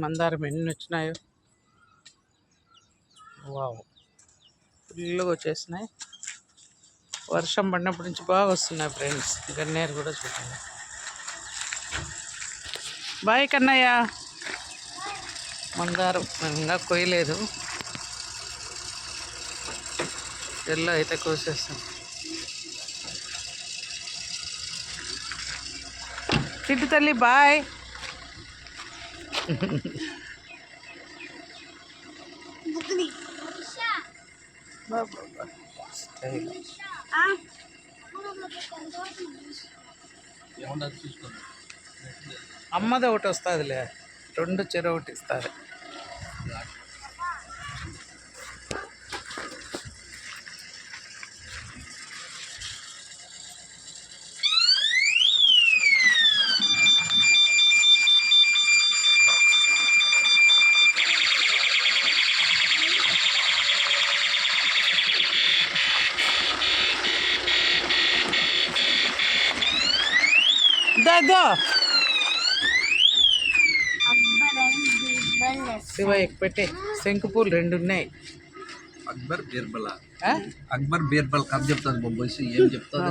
మందారం ఎన్ని వచ్చినాయో. వావ్, ఫుల్గా వచ్చేసినాయి. వర్షం పడినప్పటి నుంచి బాగా వస్తున్నాయి ఫ్రెండ్స్. గన్నేరు కూడా చూడండి. బాయ్ కన్నయ్య. మందారం ఇంకా కొయ్యలేదు, ఎల్లో అయితే కోసేస్తాం. చిట్టు తల్లి బాయ్. అమ్మది ఒకటి వస్తుందిలే, 2 చెరు ఒకటి ఇస్తుంది. దో శివ ఎక్కుపెట్టే. శంకుపూలు 2 ఉన్నాయి. అక్బర్ బీర్బల్. అక్బర్ బీర్బల్ కథ చెప్తాను బాబు. ఏం చెప్తాను.